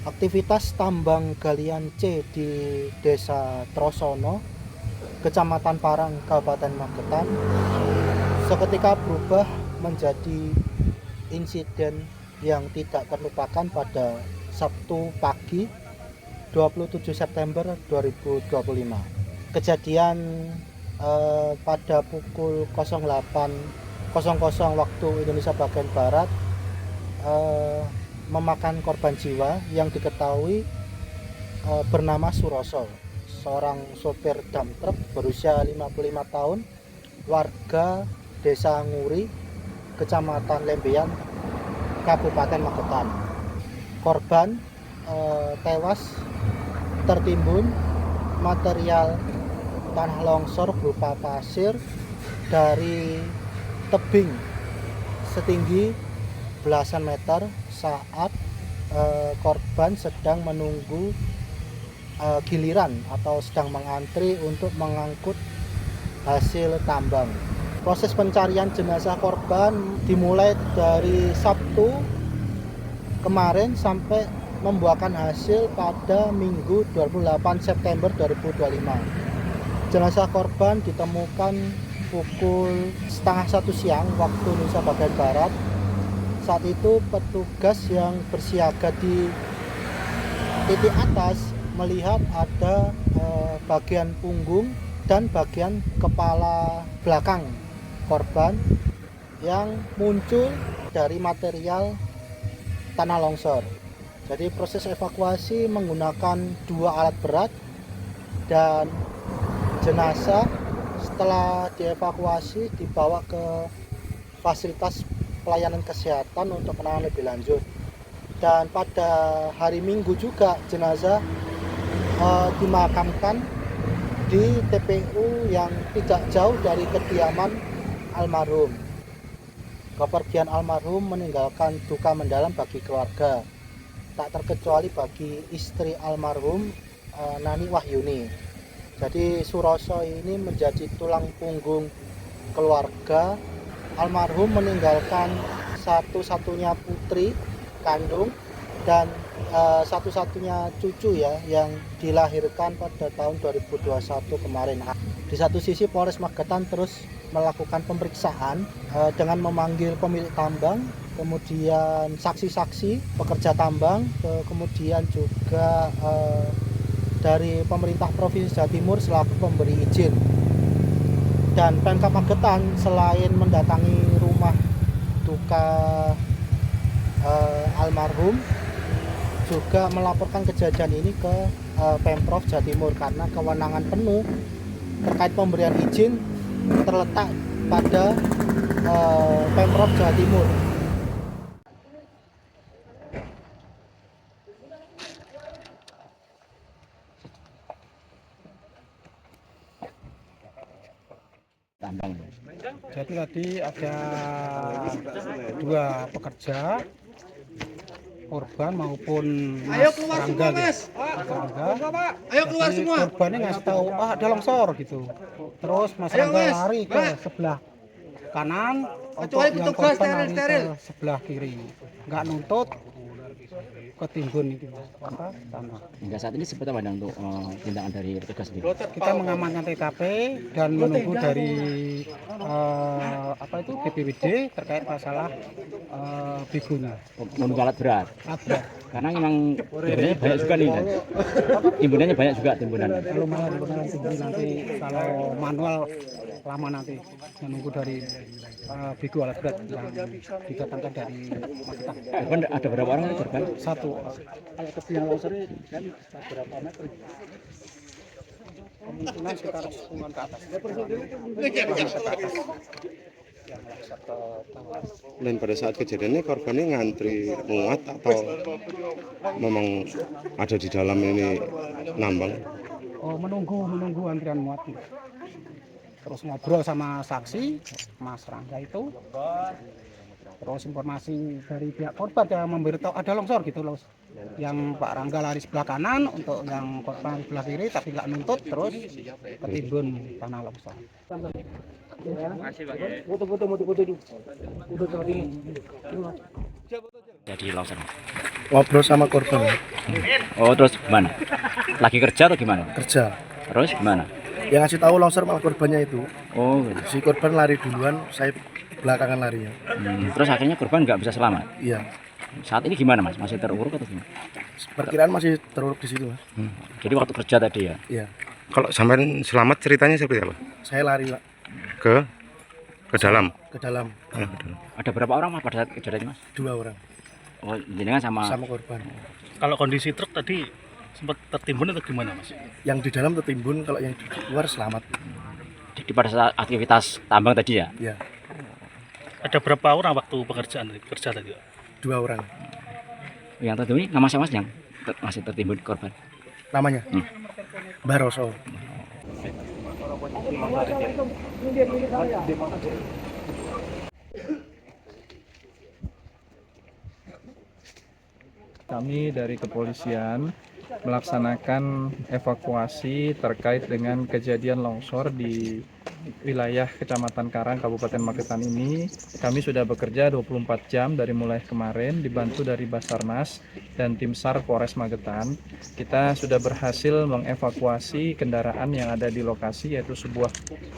Aktivitas tambang galian C di Desa Trosono, Kecamatan Parang, Kabupaten Magetan, seketika berubah menjadi insiden yang tidak terlupakan pada Sabtu pagi 27 September 2025. Kejadian pada pukul 08.00 waktu Indonesia bagian Barat memakan korban jiwa yang diketahui bernama Suroso, seorang sopir dump truck berusia 55 tahun, warga Desa Nguri, Kecamatan Lembeyan, Kabupaten Magetan. Korban tewas tertimbun material tanah longsor berupa pasir dari tebing setinggi belasan meter saat korban sedang menunggu giliran atau sedang mengantri untuk mengangkut hasil tambang. Proses pencarian jenazah korban dimulai dari Sabtu kemarin sampai membuahkan hasil pada Minggu 28 September 2025. Jenazah korban ditemukan pukul 12:30 siang waktu Indonesia bagian Barat. Saat itu petugas yang bersiaga di titik atas melihat ada bagian punggung dan bagian kepala belakang korban yang muncul dari material tanah longsor. Jadi proses evakuasi menggunakan 2 alat berat dan jenazah setelah dievakuasi dibawa ke fasilitas pelayanan kesehatan untuk penanganan lebih lanjut. Dan pada hari Minggu juga jenazah dimakamkan di TPU yang tidak jauh dari kediaman almarhum. Kepergian almarhum meninggalkan duka mendalam bagi keluarga, tak terkecuali bagi istri almarhum Nani Wahyuni. Jadi Suroso ini menjadi tulang punggung keluarga. Almarhum meninggalkan satu-satunya putri kandung dan satu-satunya cucu ya yang dilahirkan pada tahun 2021 kemarin. Di satu sisi Polres Magetan terus melakukan pemeriksaan dengan memanggil pemilik tambang, kemudian saksi-saksi pekerja tambang, kemudian juga dari pemerintah Provinsi Jawa Timur selaku pemberi izin. Dan Pemkab Magetan selain mendatangi rumah duka almarhum juga melaporkan kejadian ini ke Pemprov Jawa Timur karena kewenangan penuh terkait pemberian izin terletak pada Pemprov Jawa Timur. Jadi tadi ada 2 pekerja korban maupun Mas Rangga, jadi korbannya ngasih tahu ada longsor gitu. Terus Mas Rangga lari ke sebelah kanan, untuk yang korban lari ke sebelah kiri, nggak nuntut ketimbun itu tanah. Hingga saat ini seperti apa untuk tindakan dari petugas sendiri? Kita mengamankan TKP dan menunggu dari BPBD terkait masalah begonya. Menunggu alat berat. Karena memang timbunannya banyak juga nih. Timbunannya banyak juga timbunan. Lumayan tinggi nanti kalau manual lama nanti menunggu dari bego alat berat yang didatangkan dari Magetan. Korban ada berapa orang korban? 1. Kalau ketinggian longsornya kan berapa meter? Kemungkinan sekitar 10-an ke atas. Dan pada saat kejadiannya korbannya ngantri muat atau memang ada di dalam ini nambang? Oh, menunggu antrian muat. Terus ngobrol sama saksi Mas Rangga itu. Terus informasi dari pihak korban yang memberitahu ada longsor gitu loh. Yang Pak Rangga lari sebelah kanan, untuk yang korban sebelah kiri tapi nggak nuntut, terus ketimbun tanah longsor. Jadi longsor. ngobrol sama korban Oh, terus gimana? Lagi kerja atau gimana? kerja. Terus gimana? Yang ngasih tahu longsor malah korbannya itu. Oh, gitu. Si korban lari duluan, saya belakangan larinya. Terus akhirnya korban nggak bisa selamat. Iya. Saat ini gimana Mas? Masih teruruk atau gimana? Perkiraan masih teruruk di situ, Mas. Jadi waktu kerja tadi ya? Iya. Kalau sampean selamat ceritanya seperti apa? Saya lari, Pak, Ke dalam. ke dalam. Ada berapa orang Mas pada saat kejadian Mas? 2 orang Oh, jenengan sama sama korban. Kalau kondisi truk tadi sempat tertimbun atau gimana mas? Yang di dalam tertimbun, kalau yang di luar selamat. di pada saat aktivitas tambang tadi ya? Iya, Ada berapa orang waktu kerja tadi? 2 orang. Yang tertimbun ini nama siapa Mas yang masih tertimbun korban? Namanya Baroso. Kami dari kepolisian melaksanakan evakuasi terkait dengan kejadian longsor di wilayah Kecamatan Karang, Kabupaten Magetan ini. Kami sudah bekerja 24 jam dari mulai kemarin, dibantu dari Basarnas dan tim SAR Polres Magetan. Kita sudah berhasil mengevakuasi kendaraan yang ada di lokasi, yaitu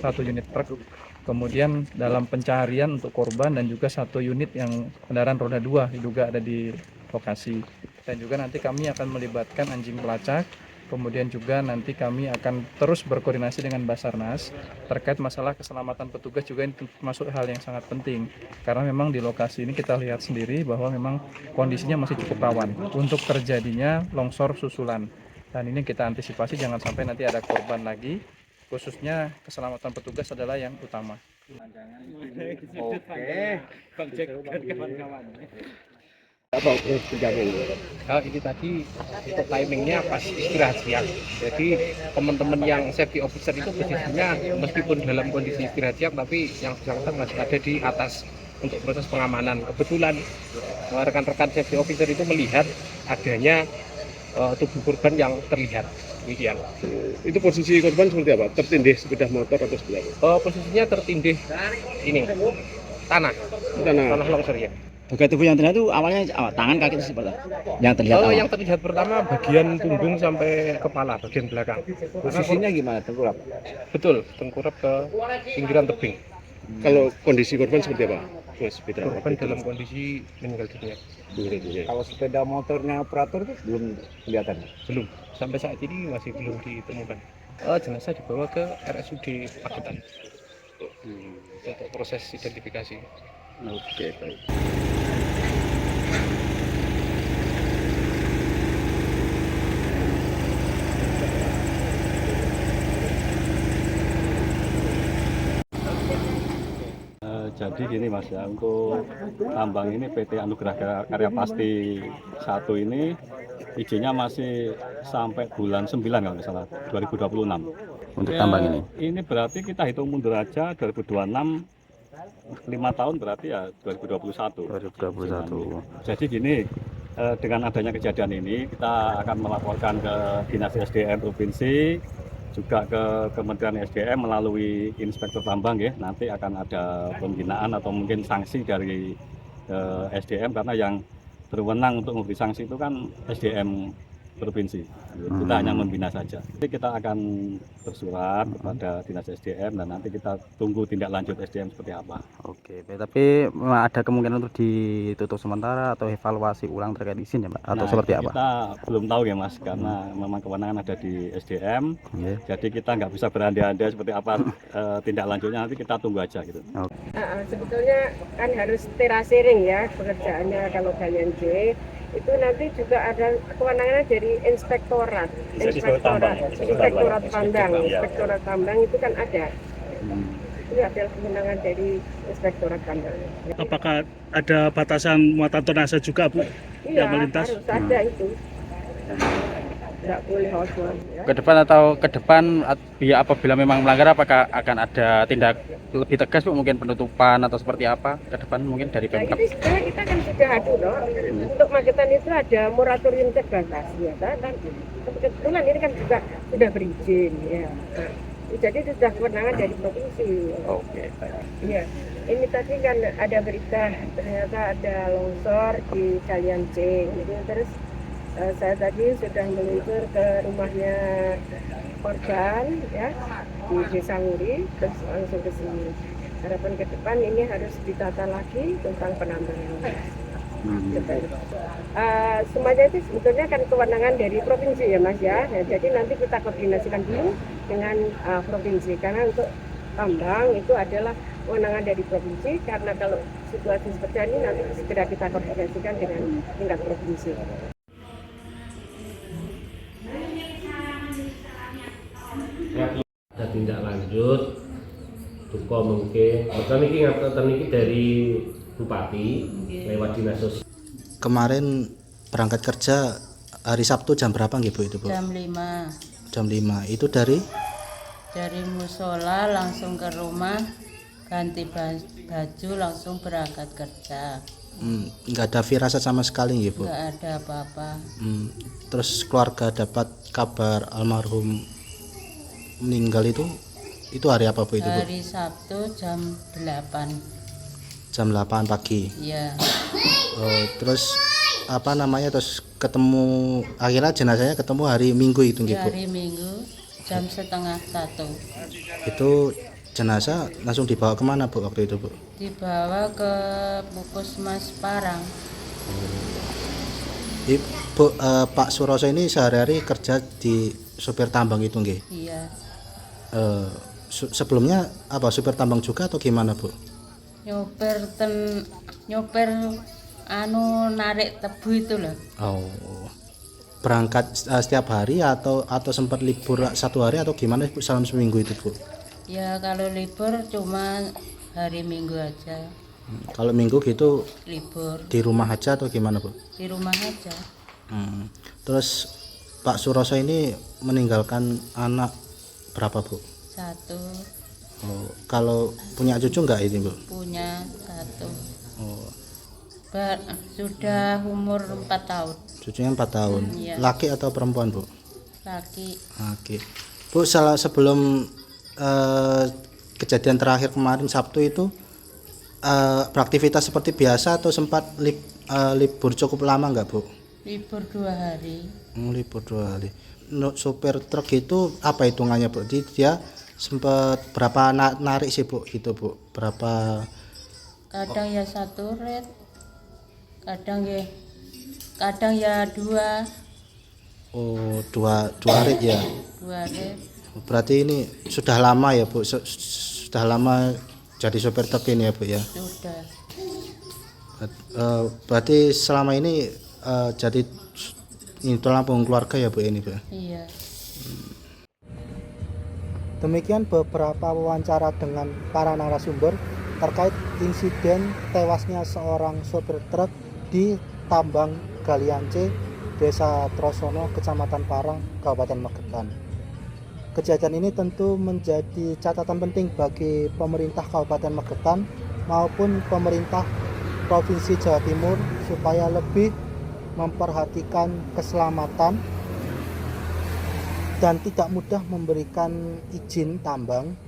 satu unit truk. Kemudian dalam pencarian untuk korban dan juga 1 unit yang kendaraan roda 2 diduga ada di lokasi. Dan juga nanti kami akan melibatkan anjing pelacak. Kemudian juga nanti kami akan terus berkoordinasi dengan Basarnas terkait masalah keselamatan petugas, juga ini termasuk hal yang sangat penting. Karena memang di lokasi ini kita lihat sendiri bahwa memang kondisinya masih cukup rawan untuk terjadinya longsor susulan. Dan ini kita antisipasi jangan sampai nanti ada korban lagi. Khususnya keselamatan petugas adalah yang utama. Oke. Ini tadi untuk timingnya pas istirahat siang. Jadi teman-teman yang safety officer itu posisinya meskipun dalam kondisi istirahat siang, tapi yang bersangkutan masih ada di atas untuk proses pengamanan. Kebetulan rekan-rekan safety officer itu melihat adanya tubuh korban yang terlihat. Demikian. Itu posisi korban seperti apa? Tertindih sepeda motor atau seperti apa? Posisinya tertindih ini tanah longsor ya. Bagian tubuh yang terlihat itu awalnya tangan, kaki itu seperti apa? Yang terlihat awal? Yang terlihat pertama bagian punggung sampai kepala, bagian belakang. Posisinya gimana? Tengkurap? Betul, tengkurap ke pinggiran tebing. Kalau kondisi korban seperti apa? Mas Fitra? Korban dalam kondisi meninggal dunia. Kalau sepeda motornya operator itu belum kelihatan. Belum, sampai saat ini masih belum ditemukan. Jenazah dibawa ke RSUD Magetan untuk proses identifikasi. Oke, baik. Jadi gini Mas ya, untuk tambang ini PT Anugerah Karya Pasti 1 ini izinnya masih sampai bulan 9 kalau nggak salah, 2026. Untuk Ya, tambang ini? Ini berarti kita hitung mundur aja 2026, 5 tahun berarti ya 2021. 2021. Jadi gini, dengan adanya kejadian ini kita akan melaporkan ke Dinas SDM Provinsi, juga ke Kementerian SDM melalui Inspektur Tambang ya. Nanti akan ada pembinaan atau mungkin sanksi dari SDM, karena yang berwenang untuk memberi sanksi itu kan SDM Provinsi. Kita hanya membina saja. Nanti kita akan bersurat kepada Dinas SDM dan nanti kita tunggu tindak lanjut SDM seperti apa. Oke, tapi memang ada kemungkinan untuk ditutup sementara atau evaluasi ulang terkait izin ya Pak? Atau seperti apa? Kita belum tahu ya Mas, karena memang kewenangan ada di SDM. Jadi kita nggak bisa berandai-andai seperti apa tindak lanjutnya, nanti kita tunggu aja gitu. Sebetulnya kan harus terasering ya pekerjaannya. Kalau bagian J itu nanti juga ada kewenangannya dari inspektorat tambang itu kan ada. Itu adalah kewenangan dari inspektorat tambang. Apakah ada batasan muatan tonase juga Bu Iya, yang melintas? harus ada itu. Tidak boleh hosor. Ya. Ke depan ya, apabila memang melanggar, apakah akan ada tindak lebih tegas Bu, mungkin penutupan atau seperti apa ke depan mungkin dari Nah, Pemkab? ini sebenarnya kita kan sudah untuk Magetan itu ada moratorium cegah ya, dan kebetulan ini kan juga sudah berizin ya. Nah, Jadi itu sudah kewenangan dari provinsi. Oke, baik. Iya, ini tadi kan ada berita ternyata ada longsor di Galian C. Gitu. Terus saya tadi sudah meluncur ke rumahnya korban ya di Desa Nguri, terus langsung ke sini. Harapan ke depan ini harus ditata lagi tentang penambangan. Semuanya itu sebetulnya kan kewenangan dari provinsi ya Mas ya. Jadi nanti kita koordinasikan dulu dengan provinsi karena untuk tambang itu adalah kewenangan dari provinsi, karena kalau situasi seperti ini nanti segera kita koordinasikan dengan tingkat provinsi. Ada tindak lanjut duka mungkin betul niki ngaten niki dari Bupati lewat dinas sosial. Kemarin berangkat kerja hari Sabtu jam berapa nggih Bu itu Bu? Jam 5. Jam 5. Itu dari musola langsung ke rumah, ganti baju langsung berangkat kerja. Nggak ada firasat sama sekali nggih Bu? Nggak ada apa-apa. Terus keluarga dapat kabar almarhum meninggal itu hari apa Bu itu Bu? Hari Sabtu jam 8. Jam 8 pagi. Iya. Terus apa namanya, terus ketemu akhirnya jenazahnya ketemu hari Minggu itu nggih Bu? Hari Minggu jam 12:30. Itu jenazah langsung dibawa kemana Bu waktu itu Bu? Dibawa ke Puskesmas Parang. Bu, Pak Suroso ini sehari-hari kerja di supir tambang itu nggih? Iya. Sebelumnya apa, supir tambang juga atau gimana Bu? Nyopir narik tebu itu loh. Oh, berangkat setiap hari atau sempat libur satu hari atau gimana Bu, selama seminggu itu Bu? Ya kalau libur cuma hari Minggu aja. Kalau Minggu gitu Libur di rumah aja atau gimana Bu? di rumah aja. Terus Pak Suroso ini meninggalkan anak berapa Bu? 1. Oh, kalau punya cucu enggak ini Bu? Punya 1. Oh, Sudah umur 4 tahun. cucunya 4 tahun. Iya. Laki atau perempuan Bu? Laki. Oke. Bu, sebelum kejadian terakhir kemarin Sabtu itu beraktivitas seperti biasa atau sempat libur cukup lama enggak Bu? Libur 2 hari. Libur 2 hari. Sopir truk itu apa hitungannya Bu? Dia sempat berapa narik sih Bu gitu Bu? Berapa? Kadang ya 1 red. Kadang ya 2. Oh, 2 rit ya. 2 red. Berarti ini sudah lama ya Bu? Sudah lama jadi sopir truk ini ya Bu ya? Sudah. Berarti selama ini jadi ini tulang punggung keluarga ya Bu ini Bu? Iya. Demikian beberapa wawancara dengan para narasumber terkait insiden tewasnya seorang sopir truk di tambang Galian C, Desa Trosono, Kecamatan Parang, Kabupaten Magetan. Kejadian ini tentu menjadi catatan penting bagi pemerintah Kabupaten Magetan maupun pemerintah Provinsi Jawa Timur supaya lebih memperhatikan keselamatan dan tidak mudah memberikan izin tambang,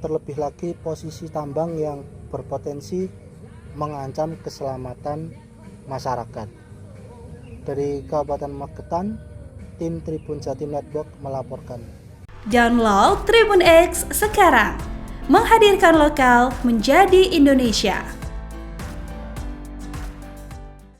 terlebih lagi posisi tambang yang berpotensi mengancam keselamatan masyarakat. Dari Kabupaten Magetan, tim Tribun Jatim Network melaporkan. Download Tribun X sekarang, menghadirkan lokal menjadi Indonesia.